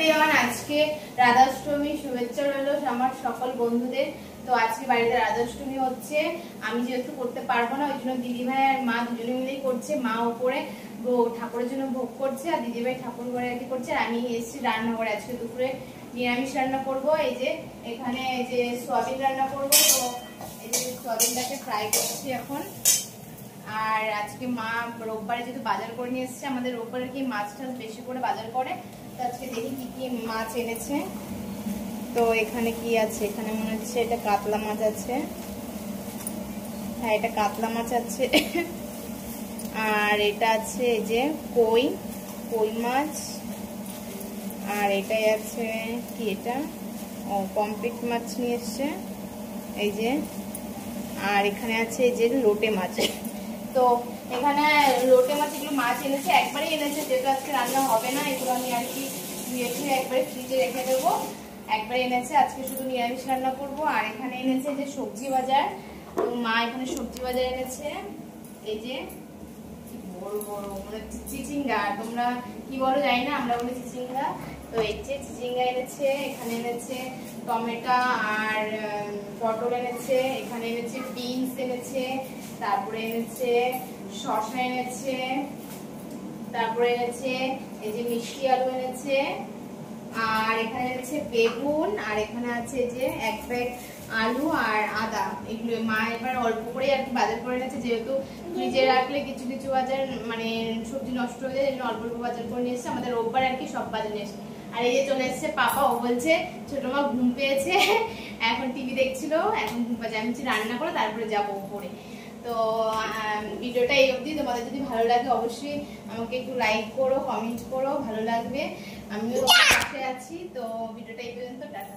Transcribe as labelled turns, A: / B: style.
A: Everyone, আজকে রাধাষ্টমী শুভেচ্ছা রইল আমার সকল বন্ধুদের। তো আজকে বাড়িতে রাধাষ্টমী হচ্ছে। আমি যেহেতু করতে পারবো না, ওই জন্য দিদিভাই আর মা দুজনে মিলেই করছে। মা উপরে ঠাকুরের জন্য ভোগ করছে আর দিদিভাই ঠাকুর ঘরে আর কি করছে। আর আমি এসেছি রান্নাঘরে। আজকে দুপুরে নিরামিষ রান্না করব। এই যে এখানে যে সয়াবিন রান্না করব। তো এই যে সয়াবিনটাকে ফ্রাই করছি এখন। আর আজকে মা রোববারে যেহেতু বাজার করে নিয়ে এসেছে, আমাদের রোববারে কি মাছ টাছ বেশি করে বাজার করে। তো আজকে দেখি কি কি মাছ এনেছে। তো এখানে কি আছে, এখানে মনে হচ্ছে এটা কাতলা মাছ আছে। হ্যাঁ, এটা কাতলা মাছ আছে। আর এটা আছে এই যে কই মাছ। আর এটাই আছে কি, এটা পমফ্রেট মাছ নিয়ে এসছে এই যে। আর এখানে আছে এই যে লোটে মাছ। তো এখানে লোটে মাছ, এগুলো মাছ এনেছে, একবারে এনেছে, যেহেতু আজকে রান্না হবে না। এগুলো আমি আর কি একবারে ফ্রিজে রেখে দেবো। একবারে এনেছে, আজকে শুধু নিরামিষ রান্না করব। আর এখানে এনেছে যে সবজি বাজার। তো মা এখানে সবজি বাজার এনেছে এই যে বড় বড় মানে চিচিঙ্গা, তোমরা কি বলো জানি না, আমরা বলি চিচিঙ্গা। তো এই যে চিচিঙ্গা এনেছে। এখানে এনেছে টমেটো আর পটল এনেছে। এখানে এনেছে বিনস এনেছে। তারপরে এনেছে শসা এনেছে। তারপরে এনেছে এই যে মিষ্টি আলু এনেছে। আর এখানে এনেছে বেগুন। আর এখানে আছে যে এক ব্যাগ আলু আর আদা। এগুলো মা এবার অল্প করে আর কি বাজার করে এনেছে, যেহেতু ফ্রিজে রাখলে কিছু কিছু বাজার মানে সবজি নষ্ট হয়ে যায়, অল্প অল্প বাজার করে নিয়ে এসছে। আমাদের রোববার আর কি সব বাজার নিয়ে এসছে। আর এই যে চলে এসছে পাপা। ও বলছে ছোট মা ঘুম পেয়েছে, এখন টিভি দেখছিল, এখন ঘুম পেয়েছে। আমি রান্না করে তারপরে যাবো উপরে। তো ভিডিওটা এই অবধি। তোমাদের যদি ভালো লাগে অবশ্যই আমাকে একটু লাইক করো, কমেন্ট করো, ভালো লাগবে। আমিও পাশে আছি। তো ভিডিওটা এই পর্যন্ত, টাটা।